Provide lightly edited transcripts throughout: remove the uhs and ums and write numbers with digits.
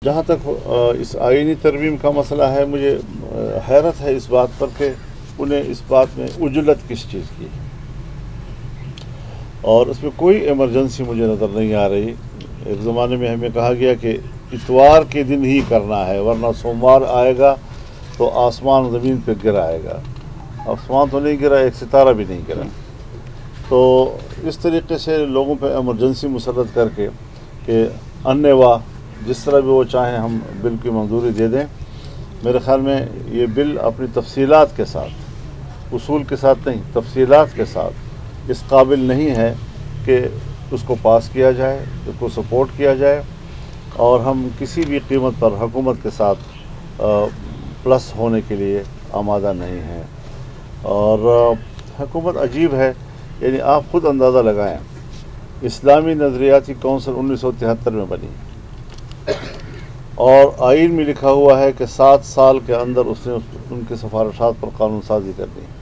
جہاں تک اس آئینی ترمیم کا مسئلہ ہے، مجھے حیرت ہے اس بات پر کہ انہیں اس بات میں عجلت کس چیز کی ہے، اور اس میں کوئی ایمرجنسی مجھے نظر نہیں آ رہی۔ ایک زمانے میں ہمیں کہا گیا کہ اتوار کے دن ہی کرنا ہے، ورنہ سوموار آئے گا تو آسمان زمین پہ گر آئے گا۔ آسمان تو نہیں گرا، ایک ستارہ بھی نہیں گرا۔ تو اس طریقے سے لوگوں پہ ایمرجنسی مسلط کر کے کہ انوا جس طرح بھی وہ چاہیں ہم بل کی منظوری دے دیں، میرے خیال میں یہ بل اپنی تفصیلات کے ساتھ، اصول کے ساتھ نہیں، تفصیلات کے ساتھ اس قابل نہیں ہے کہ اس کو پاس کیا جائے، اس کو سپورٹ کیا جائے، اور ہم کسی بھی قیمت پر حکومت کے ساتھ پلس ہونے کے لیے آمادہ نہیں ہیں۔ اور حکومت عجیب ہے، یعنی آپ خود اندازہ لگائیں، اسلامی نظریاتی کونسل 1973 میں بنی اور آئین میں لکھا ہوا ہے کہ 7 سال کے اندر اس نے ان کی سفارشات پر قانون سازی کرنی ہے۔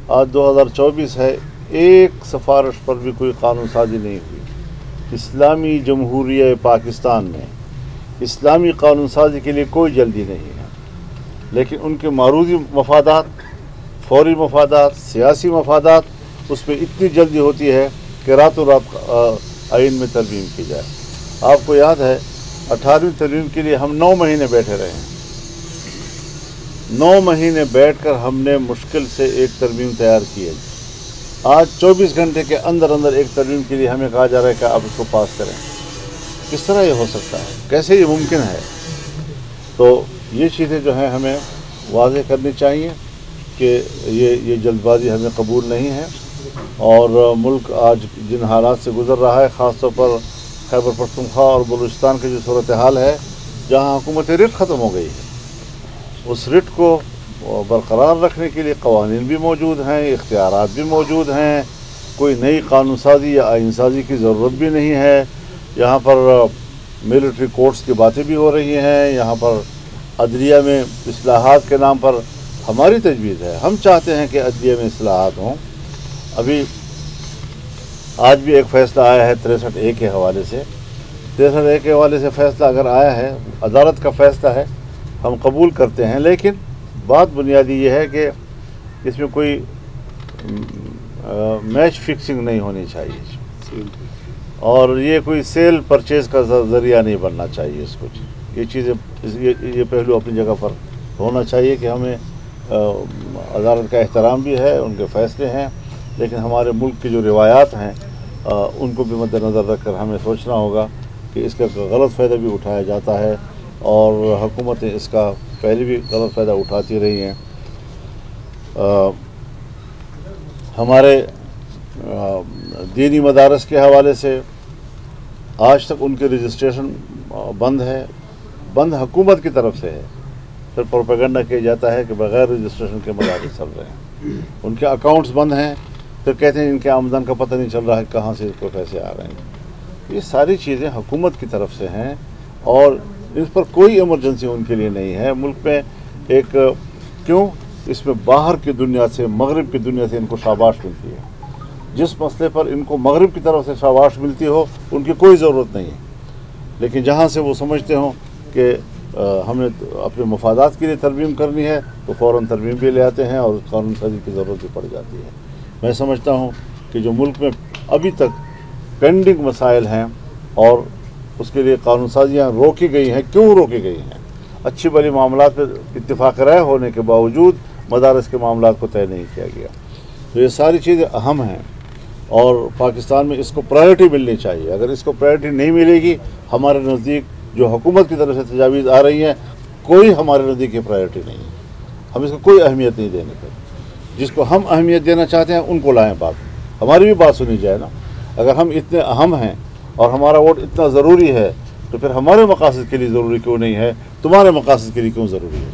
آج 2024 ہے، ایک سفارش پر بھی کوئی قانون سازی نہیں ہوئی۔ اسلامی جمہوریہ پاکستان میں اسلامی قانون سازی کے لیے کوئی جلدی نہیں ہے، لیکن ان کے معروضی مفادات، فوری مفادات، سیاسی مفادات، اس میں اتنی جلدی ہوتی ہے کہ راتوں رات آئین میں ترمیم کی جائے۔ آپ کو یاد ہے 18ویں ترمیم کے لیے ہم 9 مہینے بیٹھے رہے ہیں۔ 9 مہینے بیٹھ کر ہم نے مشکل سے ایک ترمیم تیار کی ہے۔ آج 24 گھنٹے کے اندر ایک ترمیم کے لیے ہمیں کہا جا رہا ہے کہ آپ اس کو پاس کریں۔ کس طرح یہ ہو سکتا ہے؟ کیسے یہ ممکن ہے؟ تو یہ چیزیں جو ہیں ہمیں واضح کرنی چاہیے کہ یہ جلد بازی ہمیں قبول نہیں ہے، اور ملک آج جن حالات سے گزر رہا ہے، خاص طور پر خیبر پختونخوا اور بلوچستان کی جو صورتحال ہے، جہاں حکومت رٹ ختم ہو گئی ہے، اس رٹ کو برقرار رکھنے کے لیے قوانین بھی موجود ہیں، اختیارات بھی موجود ہیں، کوئی نئی قانون سازی یا آئین سازی کی ضرورت بھی نہیں ہے۔ یہاں پر ملٹری کورٹس کی باتیں بھی ہو رہی ہیں، یہاں پر عدلیہ میں اصلاحات کے نام پر ہماری تجویز ہے، ہم چاہتے ہیں کہ عدلیہ میں اصلاحات ہوں۔ ابھی آج بھی ایک فیصلہ آیا ہے 63A کے حوالے سے، 63A کے حوالے سے فیصلہ اگر آیا ہے، عدالت کا فیصلہ ہے، ہم قبول کرتے ہیں، لیکن بات بنیادی یہ ہے کہ اس میں کوئی میچ فکسنگ نہیں ہونی چاہیے، اور یہ کوئی سیل پرچیز کا ذریعہ نہیں بننا چاہیے اس کو۔ یہ چیزیں، یہ پہلو اپنی جگہ پر ہونا چاہیے کہ ہمیں عدالت کا احترام بھی ہے، ان کے فیصلے ہیں، لیکن ہمارے ملک کی جو روایات ہیں ان کو بھی مد نظر رکھ کر ہمیں سوچنا ہوگا کہ اس کا غلط فائدہ بھی اٹھایا جاتا ہے، اور حکومتیں اس کا پہلے بھی غلط فائدہ اٹھاتی رہی ہیں۔ ہمارے دینی مدارس کے حوالے سے آج تک ان کے رجسٹریشن بند ہے، بند حکومت کی طرف سے ہے، پھر پروپیگنڈا کیا جاتا ہے کہ بغیر رجسٹریشن کے مدارس چل رہے ہیں، ان کے اکاؤنٹس بند ہیں، پھر کہتے ہیں ان کے آمدن کا پتہ نہیں چل رہا ہے کہاں سے اس کو پیسے آ رہے ہیں۔ یہ ساری چیزیں حکومت کی طرف سے ہیں، اور اس پر کوئی ایمرجنسی ان کے لیے نہیں ہے۔ ملک میں ایک کیوں اس میں باہر کی دنیا سے، مغرب کی دنیا سے ان کو شاباش ملتی ہے۔ جس مسئلے پر ان کو مغرب کی طرف سے شاباش ملتی ہو ان کی کوئی ضرورت نہیں ہے، لیکن جہاں سے وہ سمجھتے ہوں کہ ہمیں اپنے مفادات کے لیے ترمیم کرنی ہے تو فوراً ترمیم بھی لے آتے ہیں، اور قانون سازی کی ضرورت بھی پڑ جاتی ہے۔ میں سمجھتا ہوں کہ جو ملک میں ابھی تک پینڈنگ مسائل ہیں اور اس کے لیے قانون سازیاں روکی گئی ہیں، کیوں روکی گئی ہیں؟ اچھی بڑی معاملات پہ اتفاق رائے ہونے کے باوجود مدارس کے معاملات کو طے نہیں کیا گیا۔ تو یہ ساری چیزیں اہم ہیں، اور پاکستان میں اس کو پرائرٹی ملنی چاہیے۔ اگر اس کو پرائرٹی نہیں ملے گی، ہمارے نزدیک جو حکومت کی طرف سے تجاویز آ رہی ہیں، کوئی ہمارے نزدیک یہ پرائرٹی نہیں ہے، ہم اس کو کوئی اہمیت نہیں دینے کا۔ جس کو ہم اہمیت دینا چاہتے ہیں ان کو لائیں بات، ہماری بھی بات سنی جائے نا۔ اگر ہم اتنے اہم ہیں اور ہمارا ووٹ اتنا ضروری ہے، تو پھر ہمارے مقاصد کے لیے ضروری کیوں نہیں ہے، تمہارے مقاصد کے لیے کیوں ضروری ہے؟